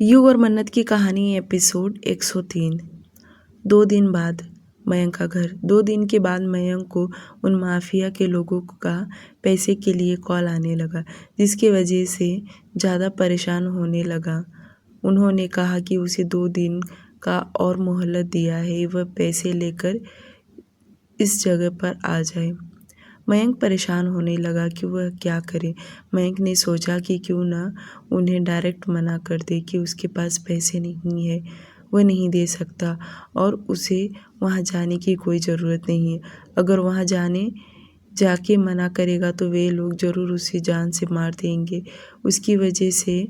युग और मन्नत की कहानी एपिसोड 103। 2 दिन बाद मयंक का घर। 2 दिन के बाद मयंक को उन माफिया के लोगों का पैसे के लिए कॉल आने लगा, जिसकी वजह से ज़्यादा परेशान होने लगा। उन्होंने कहा कि उसे 2 दिन का और मोहलत दिया है, वह पैसे लेकर इस जगह पर आ जाए। मयंक परेशान होने लगा कि वह क्या करे। मयंक ने सोचा कि क्यों ना उन्हें डायरेक्ट मना कर दे कि उसके पास पैसे नहीं है, वह नहीं दे सकता और उसे वहाँ जाने की कोई ज़रूरत नहीं है। अगर वहाँ जाके मना करेगा तो वे लोग ज़रूर उसे जान से मार देंगे। उसकी वजह से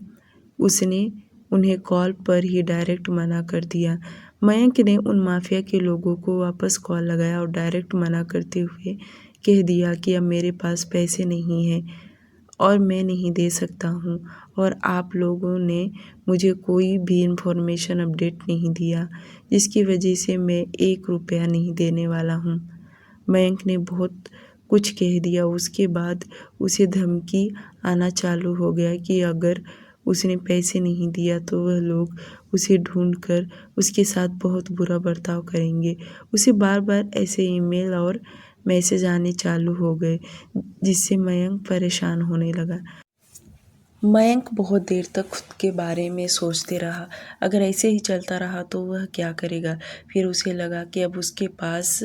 उसने उन्हें कॉल पर ही डायरेक्ट मना कर दिया। मयंक ने उन माफिया के लोगों को वापस कॉल लगाया और डायरेक्ट मना करते हुए कह दिया कि अब मेरे पास पैसे नहीं हैं और मैं नहीं दे सकता हूँ और आप लोगों ने मुझे कोई भी इन्फॉर्मेशन अपडेट नहीं दिया, जिसकी वजह से मैं 1 रुपया नहीं देने वाला हूँ। मयंक ने बहुत कुछ कह दिया। उसके बाद उसे धमकी आना चालू हो गया कि अगर उसने पैसे नहीं दिया तो वह लोग उसे ढूंढकर उसके साथ बहुत बुरा बर्ताव करेंगे। उसे बार बार ऐसे ईमेल और मैसेज आने चालू हो गए, जिससे मयंक परेशान होने लगा। मयंक बहुत देर तक खुद के बारे में सोचते रहा। अगर ऐसे ही चलता रहा तो वह क्या करेगा। फिर उसे लगा कि अब उसके पास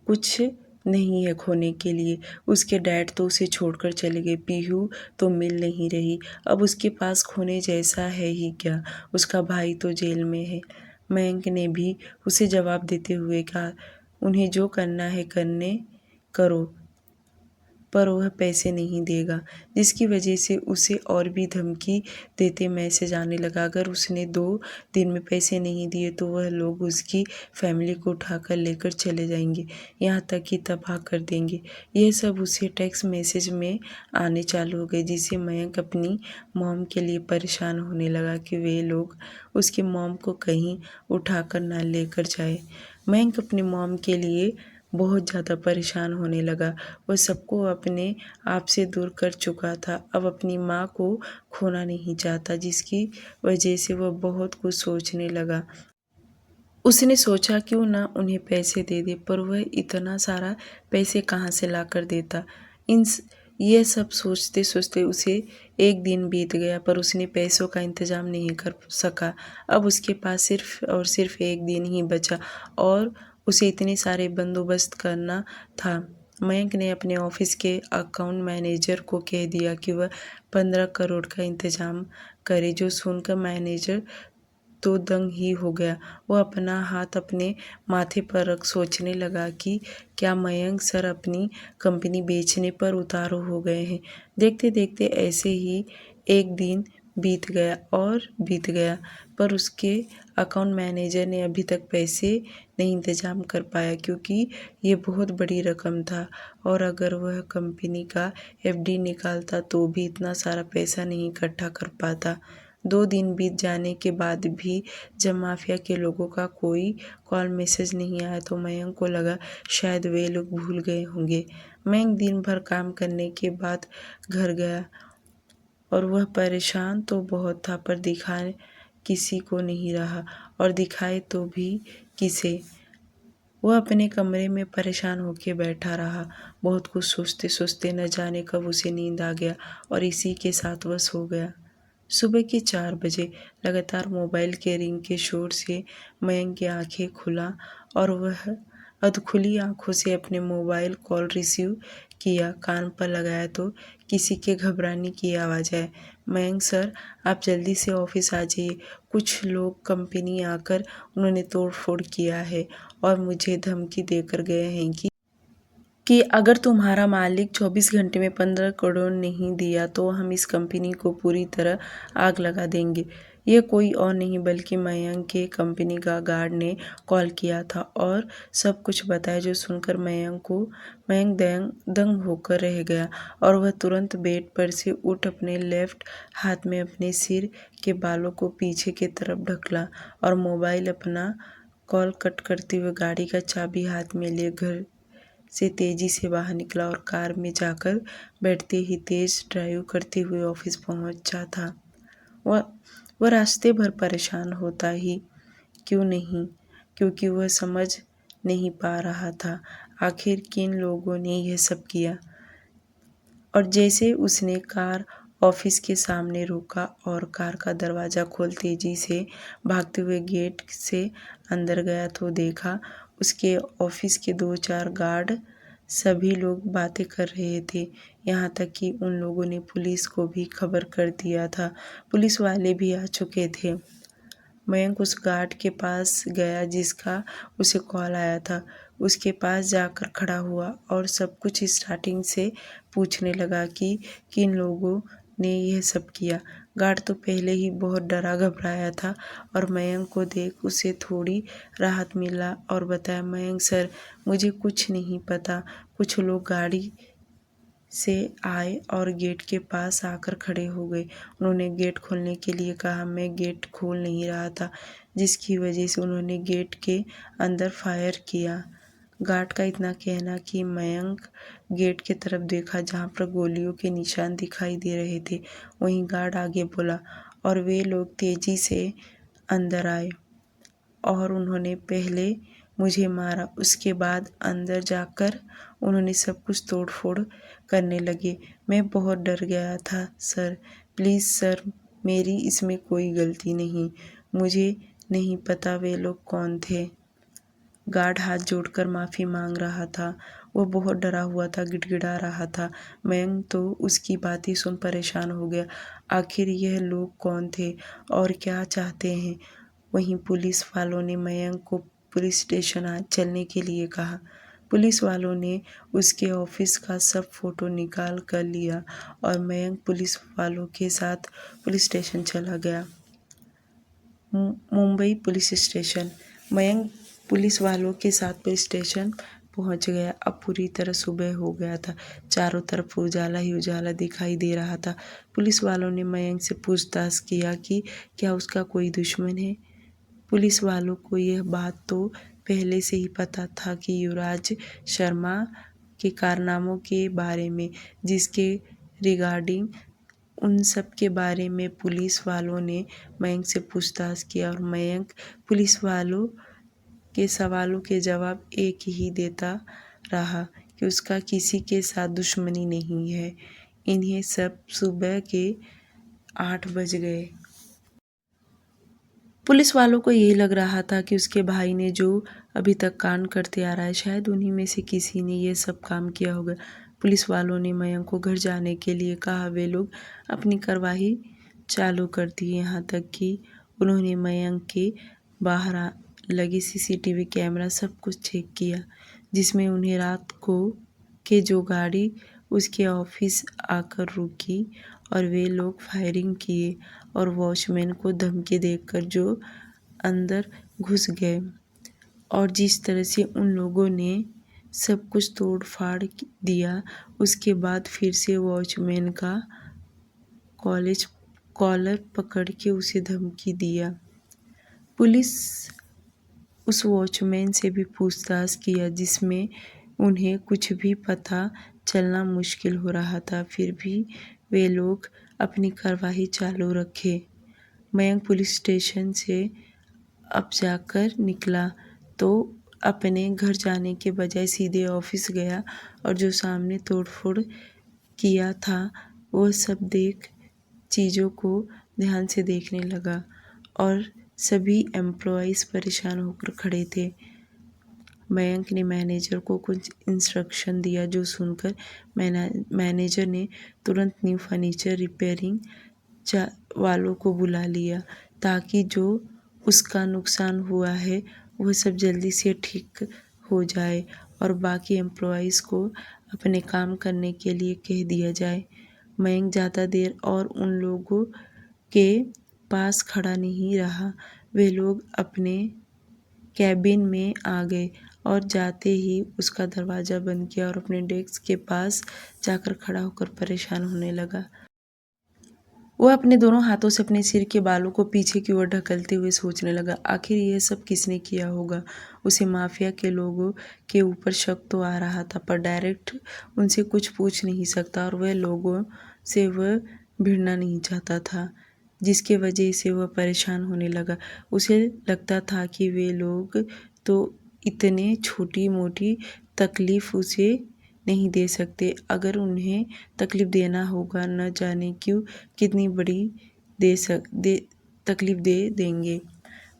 कुछ नहीं है खोने के लिए। उसके डैड तो उसे छोड़कर चले गए, पीहू तो मिल नहीं रही। अब उसके पास खोने जैसा है ही क्या। उसका भाई तो जेल में है। मयंक ने भी उसे जवाब देते हुए कहा, उन्हें जो करना है करने करो, पर वह पैसे नहीं देगा, जिसकी वजह से उसे और भी धमकी देते मैसेज आने लगा। अगर उसने 2 दिन में पैसे नहीं दिए तो वह लोग उसकी फैमिली को उठाकर लेकर चले जाएंगे, यहाँ तक कि तबाह कर देंगे। यह सब उसे टेक्स्ट मैसेज में आने चालू हो गए, जिससे मयंक अपनी मॉम के लिए परेशान होने लगा कि वे लोग उसकी मॉम को कहीं उठाकर ना लेकर जाए। मयंक अपनी मॉम के लिए बहुत ज़्यादा परेशान होने लगा। वह सबको अपने आप से दूर कर चुका था, अब अपनी माँ को खोना नहीं चाहता, जिसकी वजह से वह बहुत कुछ सोचने लगा। उसने सोचा क्यों ना उन्हें पैसे दे दे, पर वह इतना सारा पैसे कहाँ से ला कर देता। ये सब सोचते सोचते उसे 1 दिन बीत गया, पर उसने पैसों का इंतज़ाम नहीं कर सका। अब उसके पास सिर्फ और सिर्फ 1 दिन ही बचा और उसे इतने सारे बंदोबस्त करना था। मयंक ने अपने ऑफिस के अकाउंट मैनेजर को कह दिया कि वह 15 करोड़ का इंतज़ाम करे, जो सुनकर मैनेजर तो दंग ही हो गया। वह अपना हाथ अपने माथे पर रख सोचने लगा कि क्या मयंक सर अपनी कंपनी बेचने पर उतारू हो गए हैं। देखते देखते ऐसे ही 1 दिन बीत गया और बीत गया, पर उसके अकाउंट मैनेजर ने अभी तक पैसे नहीं इंतजाम कर पाया, क्योंकि ये बहुत बड़ी रकम था और अगर वह कंपनी का एफडी निकालता तो भी इतना सारा पैसा नहीं इकट्ठा कर पाता। 2 दिन बीत जाने के बाद भी जब माफिया के लोगों का कोई कॉल मैसेज नहीं आया तो मयंक को लगा शायद वे लोग भूल गए होंगे। मयंक दिन भर काम करने के बाद घर गया और वह परेशान तो बहुत था, पर दिखाए किसी को नहीं रहा और दिखाए तो भी किसे। वह अपने कमरे में परेशान होकर बैठा रहा। बहुत कुछ सोचते सोचते न जाने कब उसे नींद आ गया और इसी के साथ वह सो गया। सुबह के 4 बजे लगातार मोबाइल के रिंग के शोर से मयंक की आंखें खुला और वह अधखुली आंखों से अपने मोबाइल कॉल रिसीव किया। कान पर लगाया तो किसी के घबराने की आवाज़ है। मयंक सर, आप जल्दी से ऑफिस आ जाइए, कुछ लोग कंपनी आकर उन्होंने तोड़ फोड़ किया है और मुझे धमकी देकर गए हैं कि अगर तुम्हारा मालिक 24 घंटे में 15 करोड़ नहीं दिया तो हम इस कंपनी को पूरी तरह आग लगा देंगे। यह कोई और नहीं बल्कि मयंक के कंपनी का गार्ड ने कॉल किया था और सब कुछ बताया, जो सुनकर मयंक दंग होकर रह गया और वह तुरंत बेड पर से उठ अपने लेफ्ट हाथ में अपने सिर के बालों को पीछे की तरफ ढकला और मोबाइल अपना कॉल कट करते हुए गाड़ी का चाबी हाथ में लिए घर से तेजी से बाहर निकला और कार में जाकर बैठते ही तेज ड्राइव करते हुए ऑफिस पहुंचा था। वह वह रास्ते भर परेशान होता ही क्यों नहीं, क्योंकि वह समझ नहीं पा रहा था आखिर किन लोगों ने यह सब किया। और जैसे उसने कार ऑफिस के सामने रोका और कार का दरवाज़ा खोल तेजी से भागते हुए गेट से अंदर गया तो देखा उसके ऑफिस के 2-4 गार्ड सभी लोग बातें कर रहे थे। यहाँ तक कि उन लोगों ने पुलिस को भी खबर कर दिया था। पुलिस वाले भी आ चुके थे। मयंक उस गार्ड के पास गया जिसका उसे कॉल आया था। उसके पास जाकर खड़ा हुआ और सब कुछ स्टार्टिंग से पूछने लगा कि किन लोगों ने यह सब किया। गार्ड तो पहले ही बहुत डरा घबराया था और मयंक को देख उसे थोड़ी राहत मिला और बताया, मयंक सर, मुझे कुछ नहीं पता। कुछ लोग गाड़ी से आए और गेट के पास आकर खड़े हो गए। उन्होंने गेट खोलने के लिए कहा। मैं गेट खोल नहीं रहा था, जिसकी वजह से उन्होंने गेट के अंदर फायर किया। गार्ड का इतना कहना कि मयंक गेट की तरफ देखा जहां पर गोलियों के निशान दिखाई दे रहे थे। वहीं गार्ड आगे बोला और वे लोग तेजी से अंदर आए और उन्होंने पहले मुझे मारा। उसके बाद अंदर जाकर उन्होंने सब कुछ तोड़ फोड़ करने लगे। मैं बहुत डर गया था सर। प्लीज़ सर, मेरी इसमें कोई गलती नहीं। मुझे नहीं पता वे लोग कौन थे। गार्ड हाथ जोड़कर माफ़ी मांग रहा था। वह बहुत डरा हुआ था, गिड़गिड़ा रहा था। मयंक तो उसकी बातें सुन परेशान हो गया। आखिर यह लोग कौन थे और क्या चाहते हैं? वहीं पुलिस वालों ने मयंक को पुलिस स्टेशन चलने के लिए कहा। पुलिस वालों ने उसके ऑफिस का सब फोटो निकाल कर लिया और मयंक पुलिस वालों के साथ पुलिस स्टेशन चला गया। Mumbai police station. Mayank police वालों के साथ पुलिस स्टेशन पहुंच गया। अब पूरी तरह सुबह हो गया था। चारों तरफ उजाला ही उजाला दिखाई दे रहा था। पुलिस वालों ने मयंक से पूछताछ किया कि क्या उसका कोई दुश्मन है। पुलिस वालों को यह बात तो पहले से ही पता था कि युवराज शर्मा के कारनामों के बारे में, जिसके रिगार्डिंग उन सब के बारे में पुलिस वालों ने मयंक से पूछताछ किया और मयंक पुलिस वालों के सवालों के जवाब एक ही देता रहा कि उसका किसी के साथ दुश्मनी नहीं है। इन्हें सब सुबह के 8 बज गए। पुलिस वालों को यही लग रहा था कि उसके भाई ने जो अभी तक कांड करते आ रहा है, शायद उन्हीं में से किसी ने ये सब काम किया होगा। पुलिस वालों ने मयंक को घर जाने के लिए कहा। वे लोग अपनी कार्रवाई चालू कर दी। यहाँ तक कि उन्होंने मयंक के बाहर लगे सीसीटीवी कैमरा सब कुछ चेक किया, जिसमें उन्हें रात को के जो गाड़ी उसके ऑफिस आकर रुकी और वे लोग फायरिंग किए और वॉचमैन को धमकी देकर जो अंदर घुस गए और जिस तरह से उन लोगों ने सब कुछ तोड़ फाड़ दिया। उसके बाद फिर से वॉचमैन का कॉलर पकड़ के उसे धमकी दिया। पुलिस उस वॉचमैन से भी पूछताछ किया, जिसमें उन्हें कुछ भी पता चलना मुश्किल हो रहा था। फिर भी वे लोग अपनी कार्रवाई चालू रखे। मयंक पुलिस स्टेशन से अब जाकर निकला तो अपने घर जाने के बजाय सीधे ऑफिस गया और जो सामने तोड़फोड़ किया था वो सब चीज़ों को ध्यान से देखने लगा और सभी एम्प्लॉइज़ परेशान होकर खड़े थे। मयंक ने मैनेजर को कुछ इंस्ट्रक्शन दिया, जो सुनकर मैनेजर ने तुरंत न्यू फर्नीचर रिपेयरिंग वालों को बुला लिया ताकि जो उसका नुकसान हुआ है वह सब जल्दी से ठीक हो जाए और बाकी एम्प्लॉइज़ को अपने काम करने के लिए कह दिया जाए। मयंक ज़्यादा देर और उन लोगों के पास खड़ा नहीं रहा। वे लोग अपने कैबिन में आ गए और जाते ही उसका दरवाज़ा बंद किया और अपने डेस्क के पास जाकर खड़ा होकर परेशान होने लगा। वह अपने दोनों हाथों से अपने सिर के बालों को पीछे की ओर ढकेलते हुए सोचने लगा, आखिर यह सब किसने किया होगा। उसे माफिया के लोगों के ऊपर शक तो आ रहा था, पर डायरेक्ट उनसे कुछ पूछ नहीं सकता और वह लोगों से वह भिड़ना नहीं चाहता था। जिसके वजह से वह परेशान होने लगा। उसे लगता था कि वे लोग तो इतने छोटी मोटी तकलीफ़ उसे नहीं दे सकते, अगर उन्हें तकलीफ़ देना होगा न जाने क्यों कितनी बड़ी तकलीफ़ दे देंगे।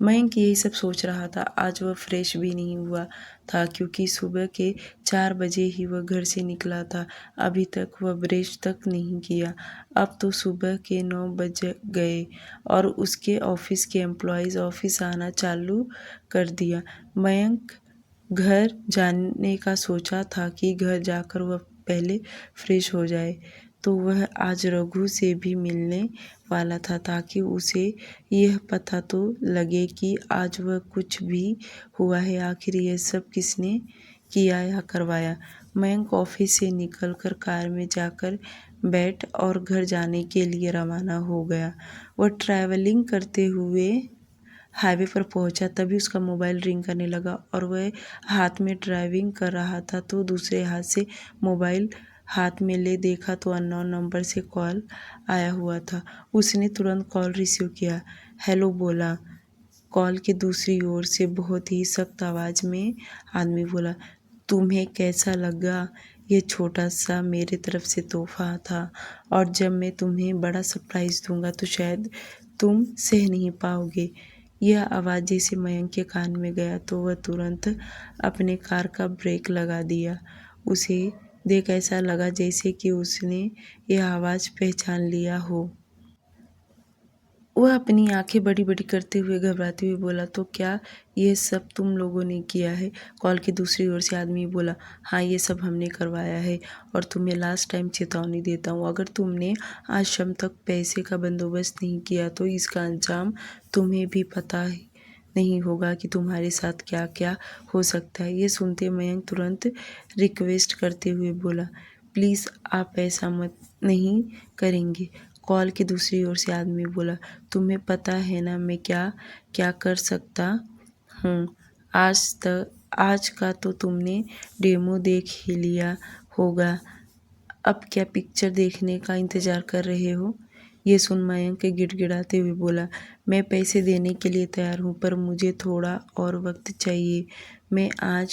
मयंक यही सब सोच रहा था। आज वह फ्रेश भी नहीं हुआ था क्योंकि सुबह के 4 बजे ही वह घर से निकला था। अभी तक वह ब्रश तक नहीं किया। अब तो सुबह के 9 बज गए और उसके ऑफिस के एम्प्लॉइज़ ऑफिस आना चालू कर दिया। मयंक घर जाने का सोचा था कि घर जाकर वह पहले फ्रेश हो जाए, तो वह आज रघु से भी मिलने वाला था ताकि उसे यह पता तो लगे कि आज वह कुछ भी हुआ है, आखिर यह सब किसने किया या करवाया। मयंक ऑफिस से निकलकर कार में जाकर बैठ और घर जाने के लिए रवाना हो गया। वह ट्रैवलिंग करते हुए हाईवे पर पहुंचा, तभी उसका मोबाइल रिंग करने लगा और वह हाथ में ड्राइविंग कर रहा था तो दूसरे हाथ से मोबाइल हाथ में ले देखा तो अननोन नंबर से कॉल आया हुआ था। उसने तुरंत कॉल रिसीव किया। हेलो बोला। कॉल की दूसरी ओर से बहुत ही सख्त आवाज़ में आदमी बोला, तुम्हें कैसा लगा? ये छोटा सा मेरे तरफ से तोहफा था और जब मैं तुम्हें बड़ा सरप्राइज़ दूंगा तो शायद तुम सह नहीं पाओगे। यह आवाज़ जैसे मयंक के कान में गया तो वह तुरंत अपने कार का ब्रेक लगा दिया। उसे देख ऐसा लगा जैसे कि उसने यह आवाज़ पहचान लिया हो। वह अपनी आंखें बड़ी बड़ी करते हुए घबराते हुए बोला, तो क्या ये सब तुम लोगों ने किया है? कॉल की दूसरी ओर से आदमी बोला, हाँ ये सब हमने करवाया है और तुम्हें लास्ट टाइम चेतावनी देता हूँ, अगर तुमने आज शाम तक पैसे का बंदोबस्त नहीं किया तो इसका अंजाम तुम्हें भी पता नहीं होगा कि तुम्हारे साथ क्या क्या हो सकता है। ये सुनते मयंक तुरंत रिक्वेस्ट करते हुए बोला, प्लीज़ आप ऐसा मत नहीं करेंगे। कॉल की दूसरी ओर से आदमी बोला, तुम्हें पता है ना मैं क्या क्या कर सकता हूँ। आज का तो तुमने डेमो देख ही लिया होगा, अब क्या पिक्चर देखने का इंतज़ार कर रहे हो? ये सुन मयंक गिड़गिड़ाते हुए बोला, मैं पैसे देने के लिए तैयार हूँ पर मुझे थोड़ा और वक्त चाहिए। मैं आज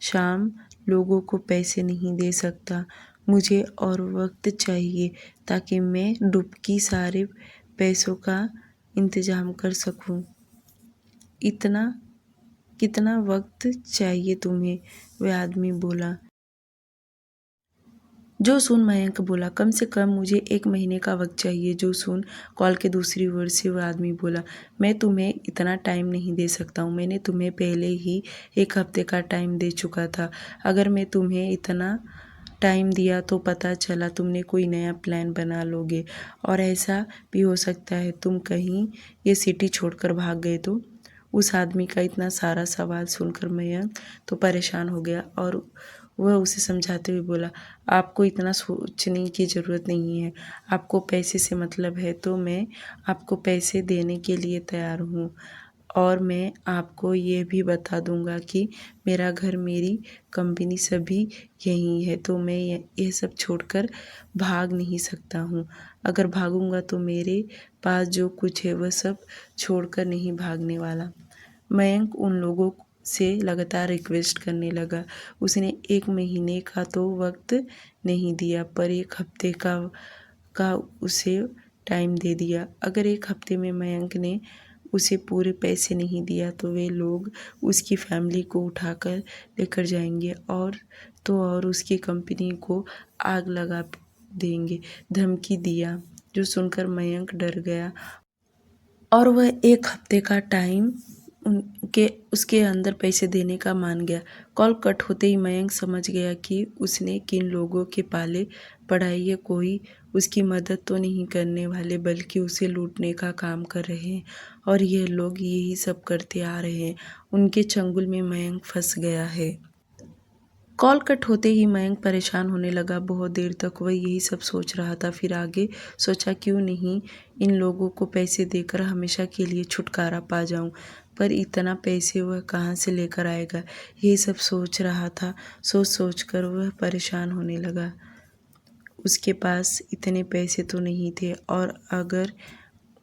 शाम लोगों को पैसे नहीं दे सकता। मुझे और वक्त चाहिए ताकि मैं डुबकी सारे पैसों का इंतज़ाम कर सकूँ। इतना कितना वक्त चाहिए तुम्हें? वह आदमी बोला। जो सुन मयंक बोला, कम से कम मुझे 1 महीने का वक्त चाहिए। जो सुन कॉल के दूसरी ओर से वह आदमी बोला, मैं तुम्हें इतना टाइम नहीं दे सकता हूँ, मैंने तुम्हें पहले ही 1 हफ्ते का टाइम दे चुका था। अगर मैं तुम्हें इतना टाइम दिया तो पता चला तुमने कोई नया प्लान बना लोगे और ऐसा भी हो सकता है तुम कहीं ये सिटी छोड़कर भाग गए तो। उस आदमी का इतना सारा सवाल सुनकर मयंक तो परेशान हो गया और वह उसे समझाते हुए बोला, आपको इतना सोचने की ज़रूरत नहीं है। आपको पैसे से मतलब है तो मैं आपको पैसे देने के लिए तैयार हूँ और मैं आपको ये भी बता दूंगा कि मेरा घर, मेरी कंपनी सभी यहीं है, तो मैं ये सब छोड़कर भाग नहीं सकता हूँ। अगर भागूंगा तो मेरे पास जो कुछ है वह सब छोड़कर नहीं भागने वाला। मयंक उन लोगों से लगातार रिक्वेस्ट करने लगा। उसने 1 महीने का तो वक्त नहीं दिया पर 1 हफ्ते का उसे टाइम दे दिया। अगर 1 हफ्ते में मयंक ने उसे पूरे पैसे नहीं दिया तो वे लोग उसकी फैमिली को उठाकर लेकर जाएंगे और तो और उसकी कंपनी को आग लगा देंगे, धमकी दिया। जो सुनकर मयंक डर गया और वह 1 हफ्ते का टाइम उनके उसके अंदर पैसे देने का मान गया। कॉल कट होते ही मयंक समझ गया कि उसने किन लोगों के पाले पड़ा है। ये कोई उसकी मदद तो नहीं करने वाले बल्कि उसे लूटने का काम कर रहे हैं और यह लोग यही सब करते आ रहे हैं। उनके चंगुल में मयंक फंस गया है। कॉल कट होते ही मयंक परेशान होने लगा। बहुत देर तक वह यही सब सोच रहा था। फिर आगे सोचा, क्यों नहीं इन लोगों को पैसे देकर हमेशा के लिए छुटकारा पा जाऊं। पर इतना पैसे वह कहाँ से लेकर आएगा, यही सब सोच रहा था। सोच सोच कर वह परेशान होने लगा। उसके पास इतने पैसे तो नहीं थे, और अगर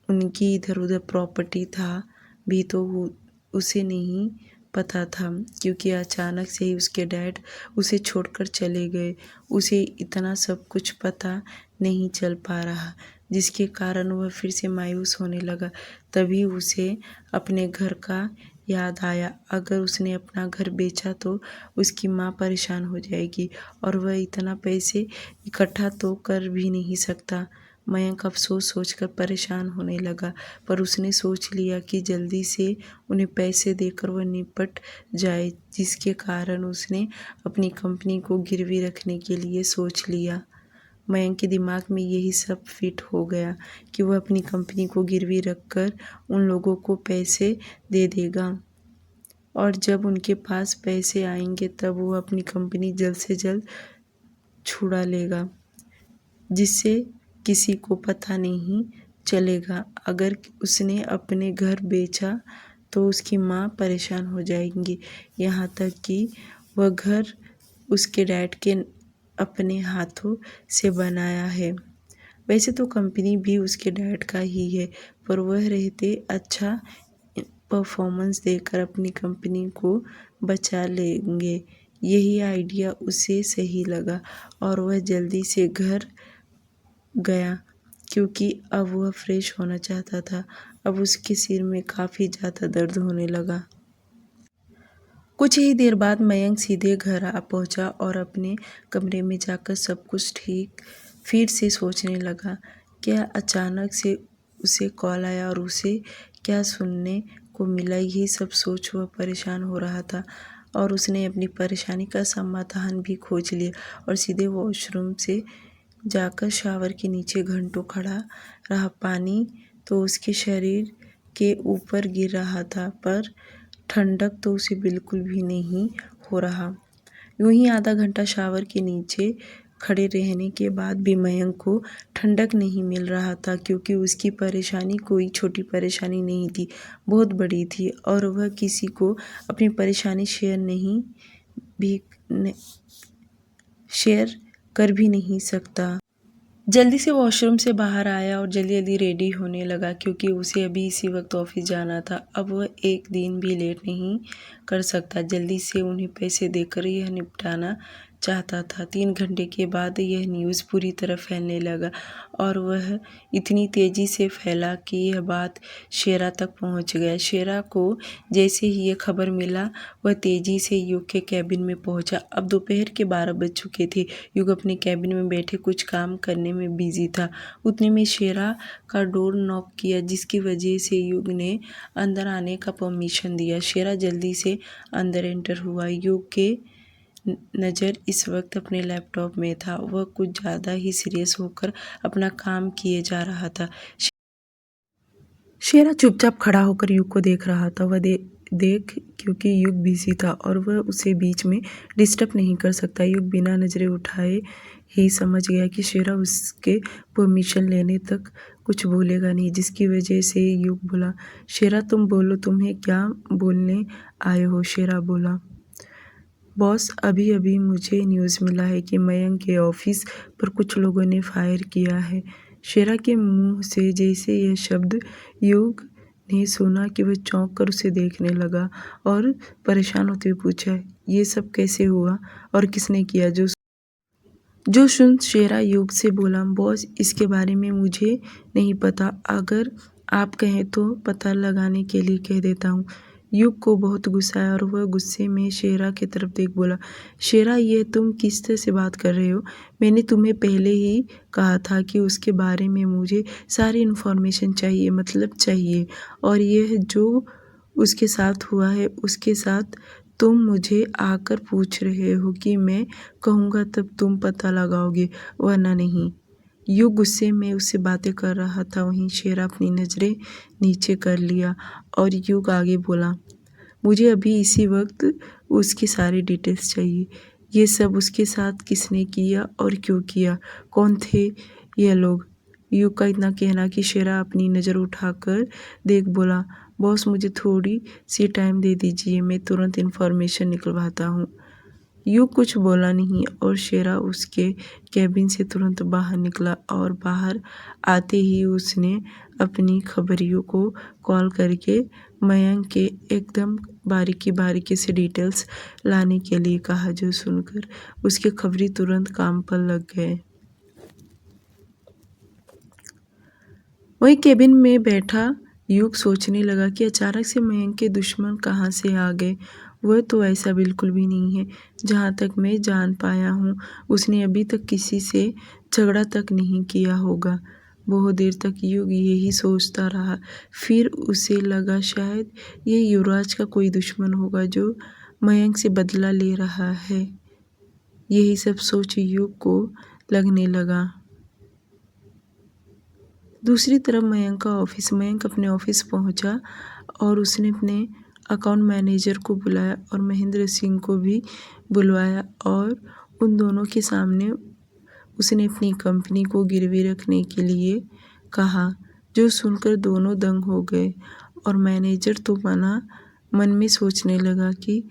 उनकी इधर उधर प्रॉपर्टी था भी तो वो उसे नहीं पता था, क्योंकि अचानक से ही उसके डैड उसे छोड़कर चले गए। उसे इतना सब कुछ पता नहीं चल पा रहा, जिसके कारण वह फिर से मायूस होने लगा। तभी उसे अपने घर का याद आया। अगर उसने अपना घर बेचा तो उसकी माँ परेशान हो जाएगी, और वह इतना पैसे इकट्ठा तो कर भी नहीं सकता। मयंक अफसोस सोचकर परेशान होने लगा, पर उसने सोच लिया कि जल्दी से उन्हें पैसे देकर वह निपट जाए, जिसके कारण उसने अपनी कंपनी को गिरवी रखने के लिए सोच लिया। मयंक के दिमाग में यही सब फिट हो गया कि वह अपनी कंपनी को गिरवी रखकर उन लोगों को पैसे दे देगा, और जब उनके पास पैसे आएंगे तब वो अपनी कंपनी जल्द से जल्द छुड़ा लेगा, जिससे किसी को पता नहीं चलेगा। अगर उसने अपने घर बेचा तो उसकी माँ परेशान हो जाएंगी, यहाँ तक कि वह घर उसके डैड के अपने हाथों से बनाया है। वैसे तो कंपनी भी उसके डैड का ही है, पर वह रहते अच्छा परफॉर्मेंस देकर अपनी कंपनी को बचा लेंगे। यही आइडिया उसे सही लगा, और वह जल्दी से घर गया, क्योंकि अब वह फ्रेश होना चाहता था। अब उसके सिर में काफ़ी ज़्यादा दर्द होने लगा। कुछ ही देर बाद मयंक सीधे घर आ पहुंचा और अपने कमरे में जाकर सब कुछ ठीक फिर से सोचने लगा। क्या अचानक से उसे कॉल आया और उसे क्या सुनने को मिला, यही सब सोच वह परेशान हो रहा था। और उसने अपनी परेशानी का समाधान भी खोज लिया और सीधे वॉशरूम से जाकर शावर के नीचे घंटों खड़ा रहा। पानी तो उसके शरीर के ऊपर गिर रहा था, पर ठंडक तो उसे बिल्कुल भी नहीं हो रहा। यूं ही आधा घंटा शावर के नीचे खड़े रहने के बाद भी मयंक को ठंडक नहीं मिल रहा था, क्योंकि उसकी परेशानी कोई छोटी परेशानी नहीं थी, बहुत बड़ी थी, और वह किसी को अपनी परेशानी शेयर कर भी नहीं सकता। जल्दी से वॉशरूम से बाहर आया और जल्दी जल्दी रेडी होने लगा, क्योंकि उसे अभी इसी वक्त ऑफिस जाना था। अब वह एक दिन भी लेट नहीं कर सकता। जल्दी से उन्हें पैसे देकर यह निपटाना चाहता था। 3 घंटे के बाद यह न्यूज़ पूरी तरह फैलने लगा, और वह इतनी तेज़ी से फैला कि यह बात शेरा तक पहुंच गया। शेरा को जैसे ही ये खबर मिला, वह तेज़ी से युग के कैबिन में पहुंचा। अब दोपहर के 12 बज चुके थे। युग अपने कैबिन में बैठे कुछ काम करने में बिजी था। उतने में शेरा का डोर नॉक किया, जिसकी वजह से युग ने अंदर आने का परमिशन दिया। शेरा जल्दी से अंदर एंटर हुआ। युग के नज़र इस वक्त अपने लैपटॉप में था। वह कुछ ज़्यादा ही सीरियस होकर अपना काम किए जा रहा था। शेरा चुपचाप खड़ा होकर युग को देख रहा था। वह देख क्योंकि युग बिजी था और वह उसे बीच में डिस्टर्ब नहीं कर सकता। युग बिना नजरें उठाए ही समझ गया कि शेरा उसके परमिशन लेने तक कुछ बोलेगा नहीं, जिसकी वजह से युग बोला, शेरा तुम बोलो, तुम्हें क्या बोलने आए हो। शेरा बोला, बॉस, अभी अभी मुझे न्यूज़ मिला है कि मयंक के ऑफिस पर कुछ लोगों ने फायर किया है। शेरा के मुंह से जैसे यह शब्द युग ने सुना कि वह चौंक कर उसे देखने लगा और परेशान होते हुए पूछा, ये सब कैसे हुआ और किसने किया। जो सुन शेरा युग से बोला, बॉस, इसके बारे में मुझे नहीं पता, अगर आप कहें तो पता लगाने के लिए कह देता हूँ। युग को बहुत गुस्सा आया और वह गुस्से में शेरा की तरफ देख बोला, शेरा, ये तुम किस तरह से बात कर रहे हो। मैंने तुम्हें पहले ही कहा था कि उसके बारे में मुझे सारी इन्फॉर्मेशन चाहिए, मतलब चाहिए, और यह जो उसके साथ हुआ है उसके साथ तुम मुझे आकर पूछ रहे हो कि मैं कहूँगा तब तुम पता लगाओगे, वरना नहीं। युग गुस्से में उससे बातें कर रहा था, वहीं शेरा अपनी नज़रें नीचे कर लिया और युग आगे बोला, मुझे अभी इसी वक्त उसकी सारी डिटेल्स चाहिए। ये सब उसके साथ किसने किया और क्यों किया, कौन थे ये लोग। युग का इतना कहना कि शेरा अपनी नज़र उठाकर देख बोला, बॉस, मुझे थोड़ी सी टाइम दे दीजिए, मैं तुरंत इन्फॉर्मेशन निकलवाता हूँ। युग कुछ बोला नहीं और शेरा उसके कैबिन से तुरंत बाहर निकला और बाहर आते ही उसने अपनी खबरियों को कॉल करके मयंक के एकदम बारीकी बारीकी से डिटेल्स लाने के लिए कहा, जो सुनकर उसके खबरी तुरंत काम पर लग गए। वही केबिन में बैठा युग सोचने लगा कि अचानक से मयंक के दुश्मन कहाँ से आ गए। वह तो ऐसा बिल्कुल भी नहीं है। जहाँ तक मैं जान पाया हूँ उसने अभी तक किसी से झगड़ा तक नहीं किया होगा। बहुत देर तक युग यही सोचता रहा। फिर उसे लगा शायद ये युवराज का कोई दुश्मन होगा जो मयंक से बदला ले रहा है। यही सब सोच युग को लगने लगा। दूसरी तरफ मयंक अपने ऑफिस पहुंचा और उसने अपने अकाउंट मैनेजर को बुलाया और महेंद्र सिंह को भी बुलवाया और उन दोनों के सामने उसने अपनी कंपनी को गिरवी रखने के लिए कहा, जो सुनकर दोनों दंग हो गए। और मैनेजर तो मन में सोचने लगा कि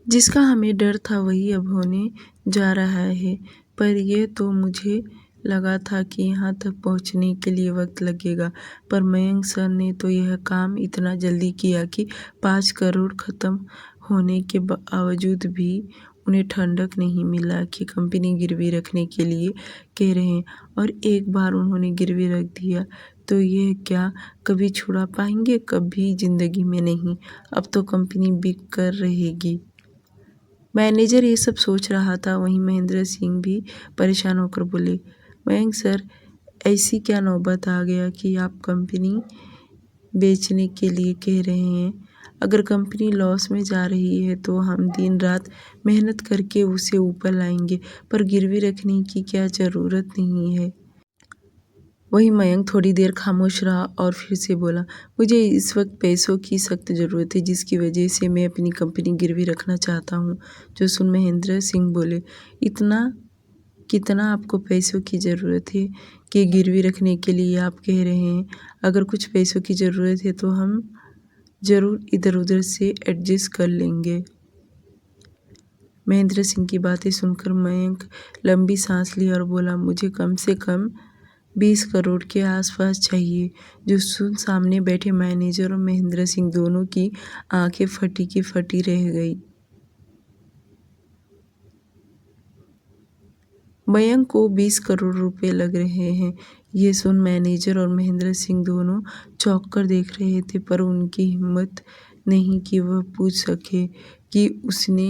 जिसका हमें डर था वही अब होने जा रहा है। पर यह तो मुझे लगा था कि यहाँ तक पहुँचने के लिए वक्त लगेगा, पर मयंक सर ने तो यह काम इतना जल्दी किया कि 5 करोड़ ख़त्म होने के बावजूद भी उन्हें ठंडक नहीं मिला कि कंपनी गिरवी रखने के लिए कह रहे हैं। और एक बार उन्होंने गिरवी रख दिया तो यह क्या कभी छुड़ा पाएंगे? कभी ज़िंदगी में नहीं। अब तो कंपनी बिक कर रहेगी। मैनेजर ये सब सोच रहा था। वहीं महेंद्र सिंह भी परेशान होकर बोले, मयंक सर, ऐसी क्या नौबत आ गया कि आप कंपनी बेचने के लिए कह रहे हैं? अगर कंपनी लॉस में जा रही है तो हम दिन रात मेहनत करके उसे ऊपर लाएंगे, पर गिरवी रखने की क्या ज़रूरत नहीं है। वही मयंक थोड़ी देर खामोश रहा और फिर से बोला, मुझे इस वक्त पैसों की सख्त ज़रूरत है, जिसकी वजह से मैं अपनी कंपनी गिरवी रखना चाहता हूँ। जो सुन महेंद्र सिंह बोले, इतना कितना आपको पैसों की ज़रूरत है कि गिरवी रखने के लिए आप कह रहे हैं? अगर कुछ पैसों की ज़रूरत है तो हम ज़रूर इधर उधर से एडजस्ट कर लेंगे। महेंद्र सिंह की बातें सुनकर मयंक लंबी सांस ली और बोला, मुझे कम से कम 20 करोड़ के आसपास चाहिए। जो सुन सामने बैठे मैनेजर और महेंद्र सिंह दोनों की आंखें फटी की फटी रह गई। मयंक को 20 करोड़ रुपए लग रहे हैं। ये सुन मैनेजर और महेंद्र सिंह दोनों चौंक कर देख रहे थे, पर उनकी हिम्मत नहीं कि वह पूछ सके कि उसने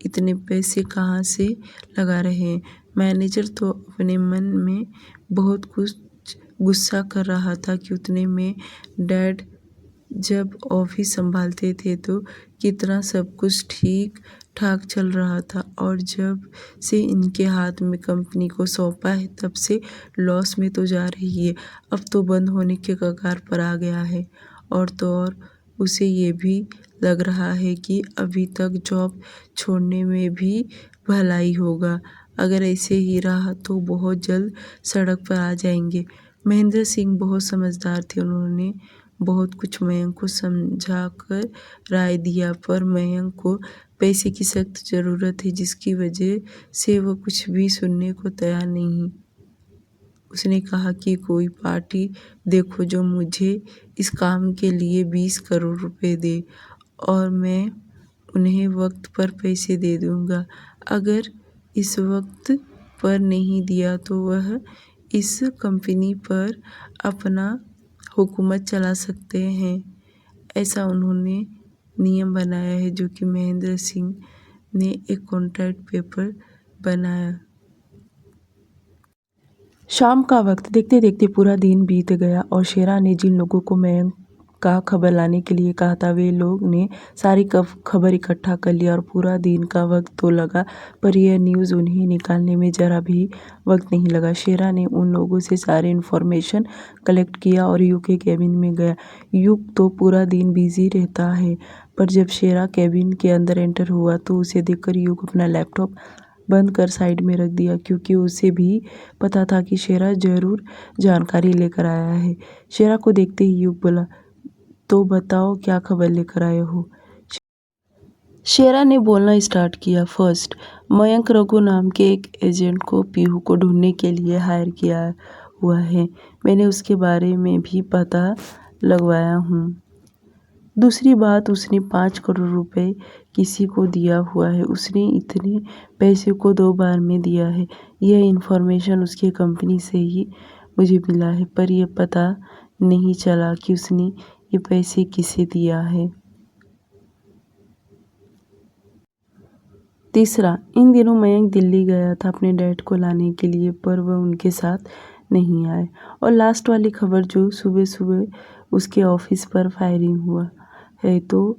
इतने पैसे कहाँ से लगा रहे हैं। मैनेजर तो अपने मन में बहुत कुछ गुस्सा कर रहा था कि उतने में डैड जब ऑफिस संभालते थे तो कितना सब कुछ ठीक ठाक चल रहा था, और जब से इनके हाथ में कंपनी को सौंपा है तब से लॉस में तो जा रही है, अब तो बंद होने के कगार पर आ गया है। और तो और उसे ये भी लग रहा है कि अभी तक जॉब छोड़ने में भी भलाई होगा। अगर ऐसे ही रहा तो बहुत जल्द सड़क पर आ जाएंगे। महेंद्र सिंह बहुत समझदार थे। उन्होंने बहुत कुछ मयंक को समझाकर राय दिया, पर मयंक को पैसे की सख्त ज़रूरत है, जिसकी वजह से वह कुछ भी सुनने को तैयार नहीं। उसने कहा कि कोई पार्टी देखो जो मुझे इस काम के लिए 20 करोड़ रुपए दे और मैं उन्हें वक्त पर पैसे दे दूंगा। अगर इस वक्त पर नहीं दिया तो वह इस कंपनी पर अपना हुकूमत चला सकते हैं। ऐसा उन्होंने नियम बनाया है, जो कि महेंद्र सिंह ने एक कॉन्ट्रैक्ट पेपर बनाया। शाम का वक्त देखते देखते पूरा दिन बीत गया और शेरा ने जिन लोगों को मयंक का खबर लाने के लिए कहा था वे लोग ने सारी खबर इकट्ठा कर लिया और पूरा दिन का वक्त तो लगा, पर यह न्यूज़ उन्हें निकालने में ज़रा भी वक्त नहीं लगा। शेरा ने उन लोगों से सारे इन्फॉर्मेशन कलेक्ट किया और युग के कैबिन में गया। युग तो पूरा दिन बिजी रहता है, पर जब शेरा कैबिन के अंदर एंटर हुआ तो उसे देखकर युग अपना लैपटॉप बंद कर साइड में रख दिया, क्योंकि उसे भी पता था कि शेरा ज़रूर जानकारी लेकर आया है। शेरा को देखते ही युग बोला, तो बताओ क्या खबर लेकर आए हो? शेरा ने बोलना स्टार्ट किया। फर्स्ट, मयंक रघु नाम के एक एजेंट को पीहू को ढूंढने के लिए हायर किया हुआ है। मैंने उसके बारे में भी पता लगवाया हूँ। दूसरी बात, उसने 5 करोड़ रुपए किसी को दिया हुआ है। उसने इतने पैसे को 2 बार में दिया है। यह इन्फॉर्मेशन उसकी कंपनी से ही मुझे मिला है, पर यह पता नहीं चला कि उसने ये पैसे किसे दिया है। तीसरा, इन दिनों मयंक दिल्ली गया था अपने डैड को लाने के लिए, पर वह उनके साथ नहीं आए। और लास्ट वाली खबर, जो सुबह सुबह उसके ऑफिस पर फायरिंग हुआ है, तो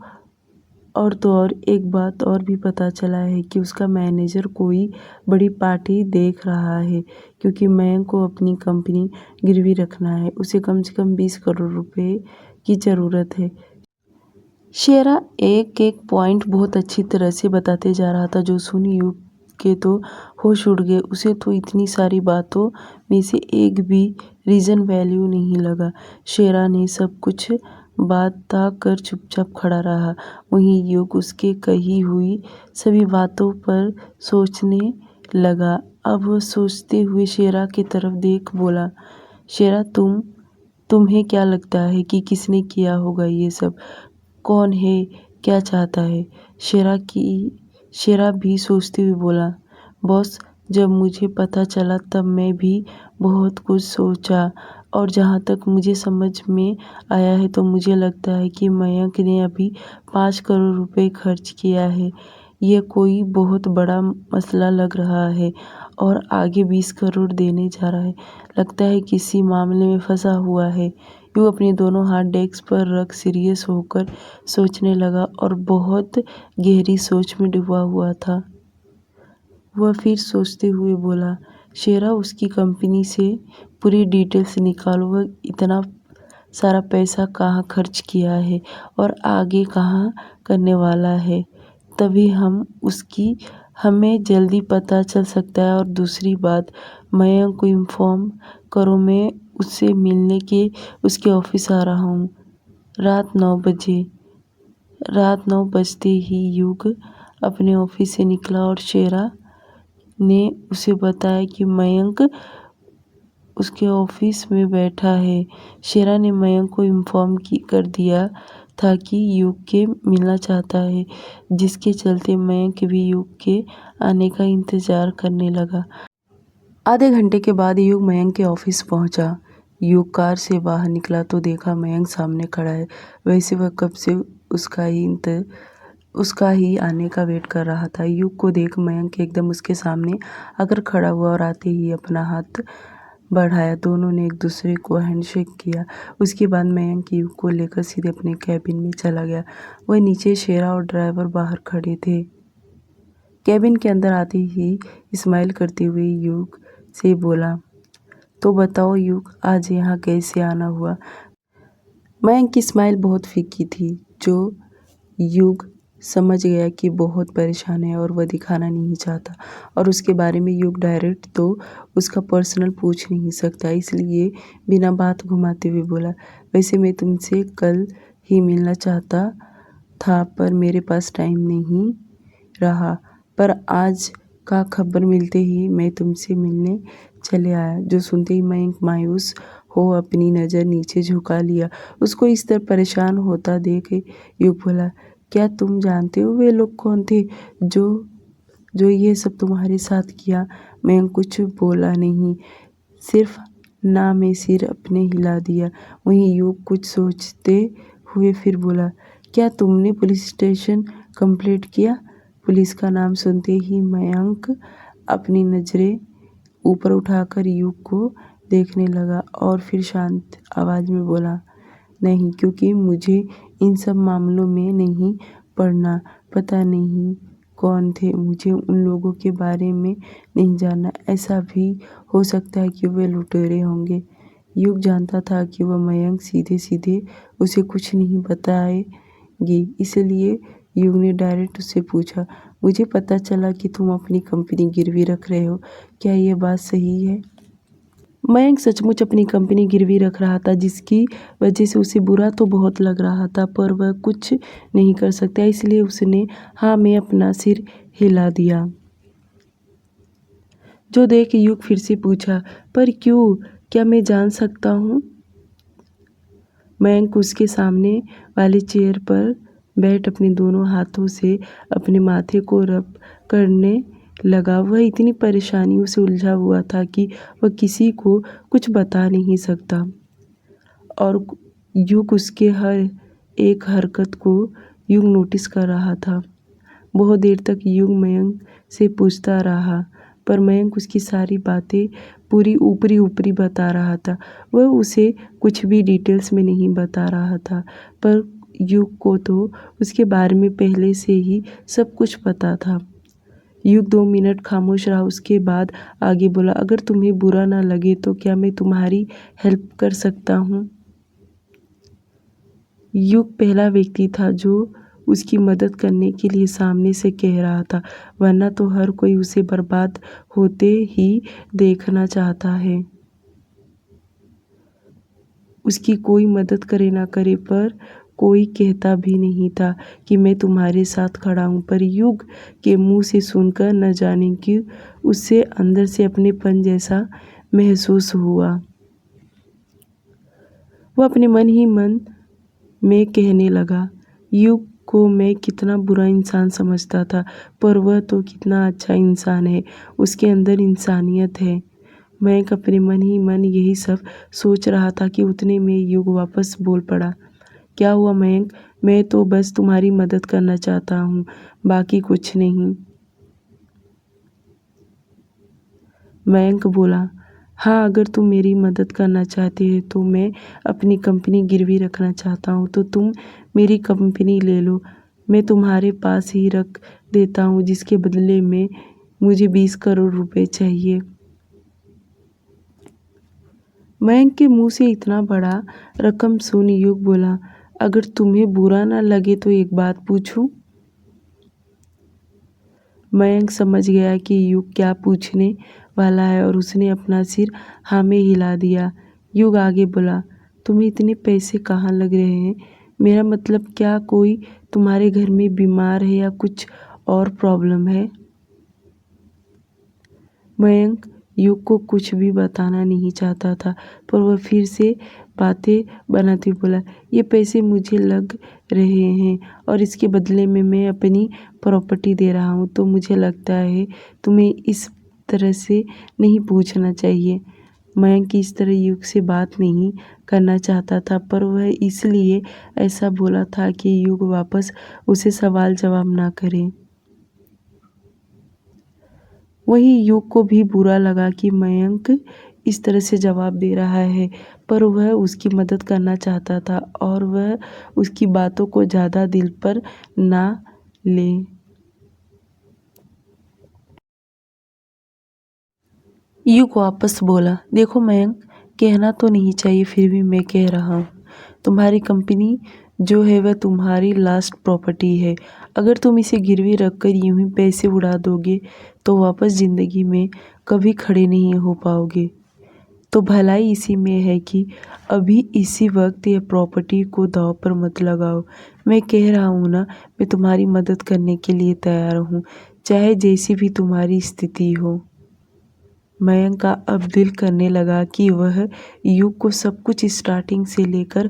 और एक बात और भी पता चला है कि उसका मैनेजर कोई बड़ी पार्टी देख रहा है, क्योंकि मयंक को अपनी कंपनी गिरवी रखना है। उसे कम से कम 20 करोड़ रुपए की ज़रूरत है। शेरा एक एक पॉइंट बहुत अच्छी तरह से बताते जा रहा था, जो सुन युग के तो होश उड़ गए। उसे तो इतनी सारी बातों में से एक भी रीज़न वैल्यू नहीं लगा। शेरा ने सब कुछ बता कर चुपचाप खड़ा रहा। वहीं युग उसके कही हुई सभी बातों पर सोचने लगा। अब वह सोचते हुए शेरा की तरफ देख बोला, शेरा, तुम्हें क्या लगता है कि किसने किया होगा ये सब? कौन है? क्या चाहता है? शेरा भी सोचते हुए बोला, बॉस, जब मुझे पता चला तब मैं भी बहुत कुछ सोचा, और जहाँ तक मुझे समझ में आया है तो मुझे लगता है कि मयंक ने अभी 5 करोड़ रुपए खर्च किया है। यह कोई बहुत बड़ा मसला लग रहा है, और आगे 20 करोड़ देने जा रहा है। लगता है किसी मामले में फंसा हुआ है। यूँ अपने दोनों हाथ डेस्क पर रख सीरियस होकर सोचने लगा, और बहुत गहरी सोच में डूबा हुआ था। वह फिर सोचते हुए बोला, शेरा, उसकी कंपनी से पूरी डिटेल्स निकालो। वह इतना सारा पैसा कहाँ खर्च किया है और आगे कहाँ करने वाला है, तभी हमें जल्दी पता चल सकता है। और दूसरी बात, मयंक को इन्फॉर्म करो, मैं उससे मिलने के उसके ऑफिस आ रहा हूँ रात 9 बजे। रात 9 बजते ही युग अपने ऑफिस से निकला और शेरा ने उसे बताया कि मयंक उसके ऑफिस में बैठा है। शेरा ने मयंक को इन्फॉर्म कर दिया था कि युग के मिलना चाहता है, जिसके चलते मयंक भी युग के आने का इंतज़ार करने लगा। आधे घंटे के बाद युग मयंक के ऑफिस पहुंचा। युग कार से बाहर निकला तो देखा मयंक सामने खड़ा है। वैसे वह कब से उसका ही आने का वेट कर रहा था। युग को देख मयंक एकदम उसके सामने आकर खड़ा हुआ और आते ही अपना हाथ बढ़ाया। दोनों ने एक दूसरे को हैंडशेक किया। उसके बाद मयंक युग को लेकर सीधे अपने कैबिन में चला गया। वह नीचे शेरा और ड्राइवर बाहर खड़े थे। कैबिन के अंदर आते ही स्माइल करते हुए युग से बोला, तो बताओ युग, आज यहाँ कैसे आना हुआ? मयंक की स्माइल बहुत फीकी थी, जो युग समझ गया कि बहुत परेशान है और वह दिखाना नहीं चाहता, और उसके बारे में युग डायरेक्ट तो उसका पर्सनल पूछ नहीं सकता, इसलिए बिना बात घुमाते हुए बोला, वैसे मैं तुमसे कल ही मिलना चाहता था, पर मेरे पास टाइम नहीं रहा, पर आज का खबर मिलते ही मैं तुमसे मिलने चले आया। जो सुनते ही मयंक मायूस हो अपनी नज़र नीचे झुका लिया। उसको इस तरह परेशान होता देख युग बोला, क्या तुम जानते हो वे लोग कौन थे जो ये सब तुम्हारे साथ किया? मयंक कुछ बोला नहीं, सिर्फ ना में सिर अपने हिला दिया। वहीं युग कुछ सोचते हुए फिर बोला, क्या तुमने पुलिस स्टेशन कंप्लेंट किया? पुलिस का नाम सुनते ही मयंक अपनी नज़रें ऊपर उठाकर युग को देखने लगा और फिर शांत आवाज़ में बोला, नहीं, क्योंकि मुझे इन सब मामलों में नहीं पड़ना। पता नहीं कौन थे, मुझे उन लोगों के बारे में नहीं जानना। ऐसा भी हो सकता है कि वे लुटेरे होंगे। युग जानता था कि वह मयंक सीधे सीधे उसे कुछ नहीं बताएगी, इसलिए युग ने डायरेक्ट उससे पूछा, मुझे पता चला कि तुम अपनी कंपनी गिरवी रख रहे हो, क्या यह बात सही है? मयंक सचमुच अपनी कंपनी गिरवी रख रहा था, जिसकी वजह से उसे बुरा तो बहुत लग रहा था, पर वह कुछ नहीं कर सकता, इसलिए उसने हाँ में अपना सिर हिला दिया। जो देख युग फिर से पूछा, पर क्यों, क्या मैं जान सकता हूँ? मयंक उसके सामने वाली चेयर पर बैठ अपने दोनों हाथों से अपने माथे को रब करने लगा। वह इतनी परेशानियों से उलझा हुआ था कि वह किसी को कुछ बता नहीं सकता, और युग उसके हर एक हरकत को युग नोटिस कर रहा था। बहुत देर तक युग मयंक से पूछता रहा, पर मयंक उसकी सारी बातें पूरी ऊपरी ऊपरी बता रहा था। वह उसे कुछ भी डिटेल्स में नहीं बता रहा था, पर युग को तो उसके बारे में पहले से ही सब कुछ पता था। युग 2 मिनट खामोश रहा, उसके बाद आगे बोला, अगर तुम्हें बुरा ना लगे तो क्या मैं तुम्हारी हेल्प कर सकता हूँ? युग पहला व्यक्ति था जो उसकी मदद करने के लिए सामने से कह रहा था, वरना तो हर कोई उसे बर्बाद होते ही देखना चाहता है। उसकी कोई मदद करे ना करे, पर कोई कहता भी नहीं था कि मैं तुम्हारे साथ खड़ा हूँ। पर युग के मुंह से सुनकर न जाने क्यों उससे अंदर से अपनेपन जैसा महसूस हुआ। वह अपने मन ही मन में कहने लगा, युग को मैं कितना बुरा इंसान समझता था, पर वह तो कितना अच्छा इंसान है, उसके अंदर इंसानियत है। मयंक अपने मन ही मन यही सब सोच रहा था कि उतने में युग वापस बोल पड़ा, क्या हुआ मयंक? मैं तो बस तुम्हारी मदद करना चाहता हूँ, बाकी कुछ नहीं। मयंक बोला, हाँ, अगर तुम मेरी मदद करना चाहते हो तो मैं अपनी कंपनी गिरवी रखना चाहता हूँ, तो तुम मेरी कंपनी ले लो। मैं तुम्हारे पास ही रख देता हूँ, जिसके बदले में मुझे 20 करोड़ रुपए चाहिए। मयंक के मुंह से इतना बड़ा रकम सुन युग बोला, अगर तुम्हें बुरा ना लगे तो एक बात पूछूं? मयंक समझ गया कि युग क्या पूछने वाला है, और उसने अपना सिर हाँ में हिला दिया। युग आगे बोला, तुम्हें इतने पैसे कहाँ लग रहे हैं? मेरा मतलब, क्या कोई तुम्हारे घर में बीमार है या कुछ और प्रॉब्लम है? मयंक युग को कुछ भी बताना नहीं चाहता था, पर वह फिर से बातें बनाते हुए बोला, ये पैसे मुझे लग रहे हैं और इसके बदले में मैं अपनी प्रॉपर्टी दे रहा हूँ, तो मुझे लगता है तुम्हें इस तरह से नहीं पूछना चाहिए। मयंक इस तरह युग से बात नहीं करना चाहता था, पर वह इसलिए ऐसा बोला था कि युग वापस उसे सवाल जवाब ना करे। वहीं युग को भी बुरा लगा कि मयंक इस तरह से जवाब दे रहा है, पर वह उसकी मदद करना चाहता था और वह उसकी बातों को ज़्यादा दिल पर ना ले। युग वापस बोला, देखो मयंक, कहना तो नहीं चाहिए, फिर भी मैं कह रहा हूँ, तुम्हारी कंपनी जो है वह तुम्हारी लास्ट प्रॉपर्टी है। अगर तुम इसे गिरवी रखकर यूं ही पैसे उड़ा दोगे तो वापस ज़िंदगी में कभी खड़े नहीं हो पाओगे। तो भलाई इसी में है कि अभी इसी वक्त ये प्रॉपर्टी को दांव पर मत लगाओ। मैं कह रहा हूँ ना, मैं तुम्हारी मदद करने के लिए तैयार हूँ, चाहे जैसी भी तुम्हारी स्थिति हो। मयंक का अब दिल करने लगा कि वह युग को सब कुछ स्टार्टिंग से लेकर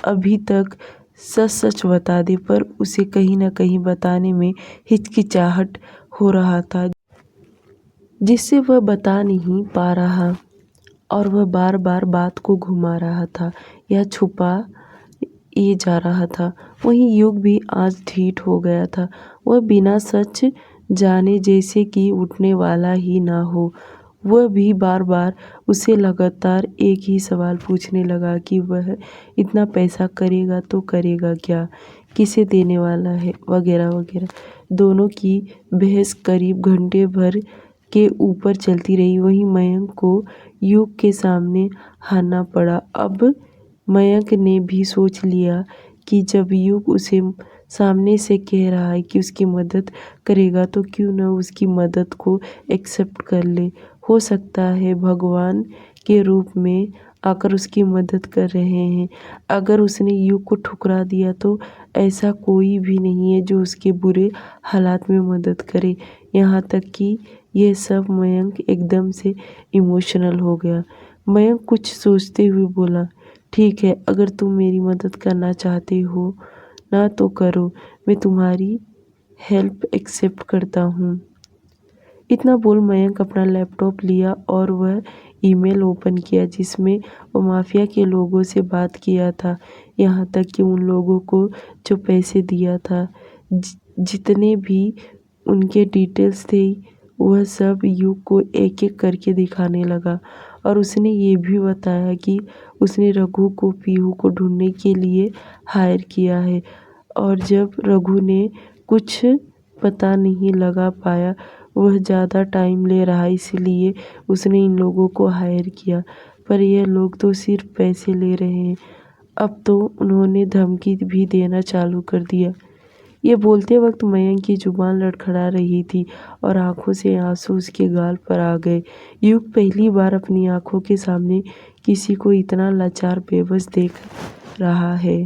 अभी तक सच सच बता दे, पर उसे कहीं ना कहीं बताने में हिचकिचाहट हो रहा था, जिससे वह बता नहीं पा रहा, और वह बार बार बात को घुमा रहा था या छुपा ये जा रहा था। वहीं युग भी आज ढीठ हो गया था, वह बिना सच जाने जैसे कि उठने वाला ही ना हो। वह भी बार बार उसे लगातार एक ही सवाल पूछने लगा कि वह इतना पैसा करेगा तो करेगा क्या, किसे देने वाला है, वगैरह वगैरह। दोनों की बहस करीब घंटे भर के ऊपर चलती रही। वहीं मयंक को युग के सामने हारना पड़ा। अब मयंक ने भी सोच लिया कि जब युग उसे सामने से कह रहा है कि उसकी मदद करेगा, तो क्यों न उसकी मदद को एक्सेप्ट कर ले। हो सकता है भगवान के रूप में आकर उसकी मदद कर रहे हैं। अगर उसने युग को ठुकरा दिया तो ऐसा कोई भी नहीं है जो उसके बुरे हालात में मदद करे। यहाँ तक कि यह सब मयंक एकदम से इमोशनल हो गया। मयंक कुछ सोचते हुए बोला, ठीक है, अगर तुम मेरी मदद करना चाहते हो ना तो करो, मैं तुम्हारी हेल्प एक्सेप्ट करता हूँ। इतना बोल मयंक अपना लैपटॉप लिया और वह ईमेल ओपन किया जिसमें वो माफिया के लोगों से बात किया था, यहाँ तक कि उन लोगों को जो पैसे दिया था, जितने भी उनके डिटेल्स थे वह सब युग को एक एक करके दिखाने लगा। और उसने ये भी बताया कि उसने रघु को पीहू को ढूंढने के लिए हायर किया है और जब रघु ने कुछ पता नहीं लगा पाया, वह ज़्यादा टाइम ले रहा इसलिए उसने इन लोगों को हायर किया। पर यह लोग तो सिर्फ पैसे ले रहे हैं, अब तो उन्होंने धमकी भी देना चालू कर दिया। ये बोलते वक्त मयंक की जुबान लड़खड़ा रही थी और आंखों से आंसू उसके गाल पर आ गए। युग पहली बार अपनी आंखों के सामने किसी को इतना लाचार बेबस देख रहा है।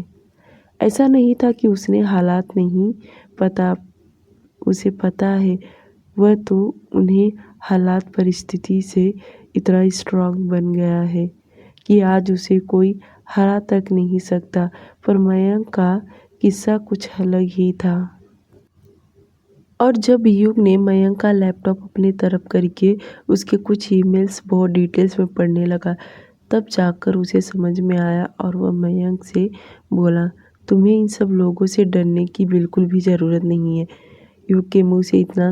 ऐसा नहीं था कि उसने हालात नहीं पता, उसे पता है, वह तो उन्हें हालात परिस्थिति से इतना स्ट्रांग बन गया है कि आज उसे कोई हरा तक नहीं सकता। पर मयंक का किस्सा कुछ अलग ही था। और जब युग ने मयंक का लैपटॉप अपनी तरफ करके उसके कुछ ईमेल्स बहुत डिटेल्स में पढ़ने लगा, तब जाकर उसे समझ में आया और वह मयंक से बोला, तुम्हें इन सब लोगों से डरने की बिल्कुल भी ज़रूरत नहीं है। युग के मुंह से इतना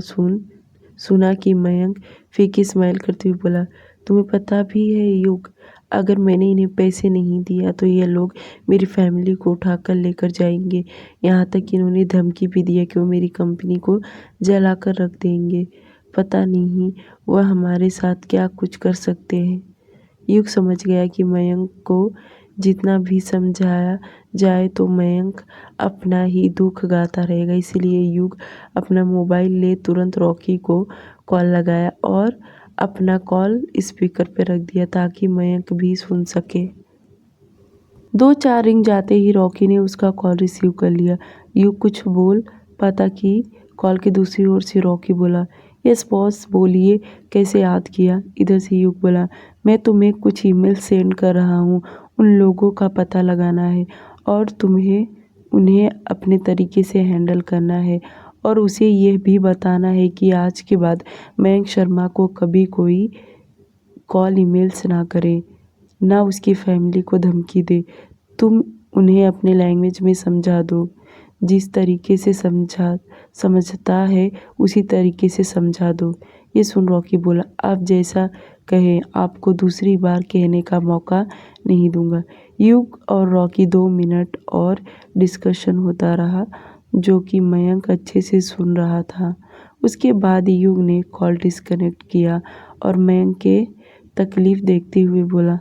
सुना कि मयंक फीकी स्माइल करते हुए बोला, तुम्हें पता भी है युग, अगर मैंने इन्हें पैसे नहीं दिया तो ये लोग मेरी फैमिली को उठाकर लेकर जाएंगे। यहाँ तक कि इन्होंने धमकी भी दिया कि वो मेरी कंपनी को जलाकर रख देंगे। पता नहीं वह हमारे साथ क्या कुछ कर सकते हैं। युग समझ गया कि मयंक को जितना भी समझाया जाए तो मयंक अपना ही दुख गाता रहेगा, इसलिए युग अपना मोबाइल ले तुरंत रॉकी को कॉल लगाया और अपना कॉल स्पीकर पर रख दिया ताकि मयंक भी सुन सके। 2-4 रिंग जाते ही रॉकी ने उसका कॉल रिसीव कर लिया। युग कुछ बोल पाता कि कॉल की दूसरी ओर से रॉकी बोला, यस बॉस बोलिए, कैसे याद किया। इधर से युग बोला, मैं तुम्हें कुछ ईमेल सेंड कर रहा हूँ, उन लोगों का पता लगाना है और तुम्हें उन्हें अपने तरीके से हैंडल करना है और उसे यह भी बताना है कि आज के बाद मयंक शर्मा को कभी कोई कॉल ईमेल्स ना करे, ना उसकी फैमिली को धमकी दे। तुम उन्हें अपने लैंग्वेज में समझा दो, जिस तरीके से समझता है उसी तरीके से समझा दो। ये सुन रॉकी बोला, आप जैसा कहें, आपको दूसरी बार कहने का मौका नहीं दूंगा। युग और रॉकी 2 मिनट और डिस्कशन होता रहा जो कि मयंक अच्छे से सुन रहा था। उसके बाद युग ने कॉल डिस्कनेक्ट किया और मयंक के तकलीफ देखते हुए बोला,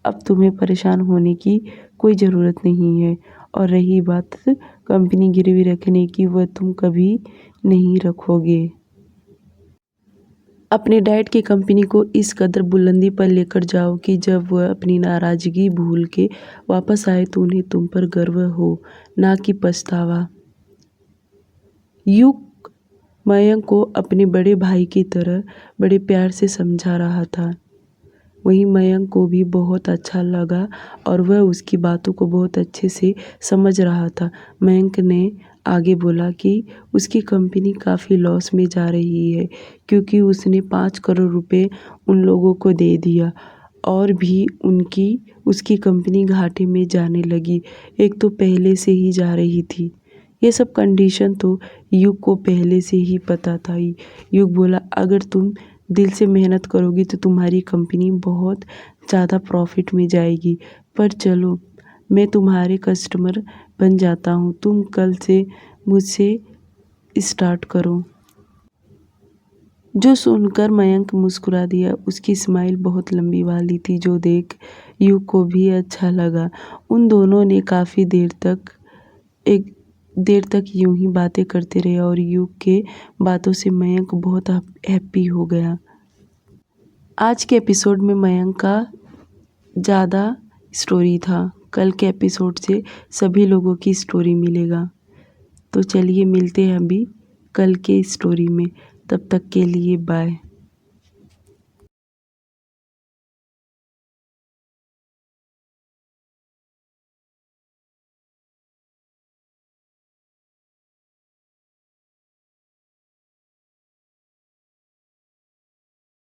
अब तुम्हें परेशान होने की कोई ज़रूरत नहीं है और रही बात कंपनी गिरवी रखने की, वह तुम कभी नहीं रखोगे। अपने डैड की कंपनी को इस कदर बुलंदी पर लेकर जाओ कि जब वह अपनी नाराज़गी भूल के वापस आए तो उन्हें तुम पर गर्व हो, ना कि पछतावा। युग मयंक को अपने बड़े भाई की तरह बड़े प्यार से समझा रहा था। वहीं मयंक को भी बहुत अच्छा लगा और वह उसकी बातों को बहुत अच्छे से समझ रहा था। मयंक ने आगे बोला कि उसकी कंपनी काफ़ी लॉस में जा रही है क्योंकि उसने 5 करोड़ रुपए उन लोगों को दे दिया और भी उसकी कंपनी घाटे में जाने लगी। एक तो पहले से ही जा रही थी। ये सब कंडीशन तो युग को पहले से ही पता था। युग बोला, अगर तुम दिल से मेहनत करोगी तो तुम्हारी कंपनी बहुत ज़्यादा प्रॉफिट में जाएगी। पर चलो, मैं तुम्हारे कस्टमर बन जाता हूँ, तुम कल से मुझसे स्टार्ट करो। जो सुनकर मयंक मुस्कुरा दिया। उसकी स्माइल बहुत लंबी वाली थी जो देख युग को भी अच्छा लगा। उन दोनों ने काफ़ी एक देर तक यूं ही बातें करते रहे और युग के बातों से मयंक बहुत हैप्पी हो गया। आज के एपिसोड में मयंक का ज़्यादा स्टोरी था। कल के एपिसोड से सभी लोगों की स्टोरी मिलेगा। तो चलिए मिलते हैं अभी कल के स्टोरी में। तब तक के लिए बाय।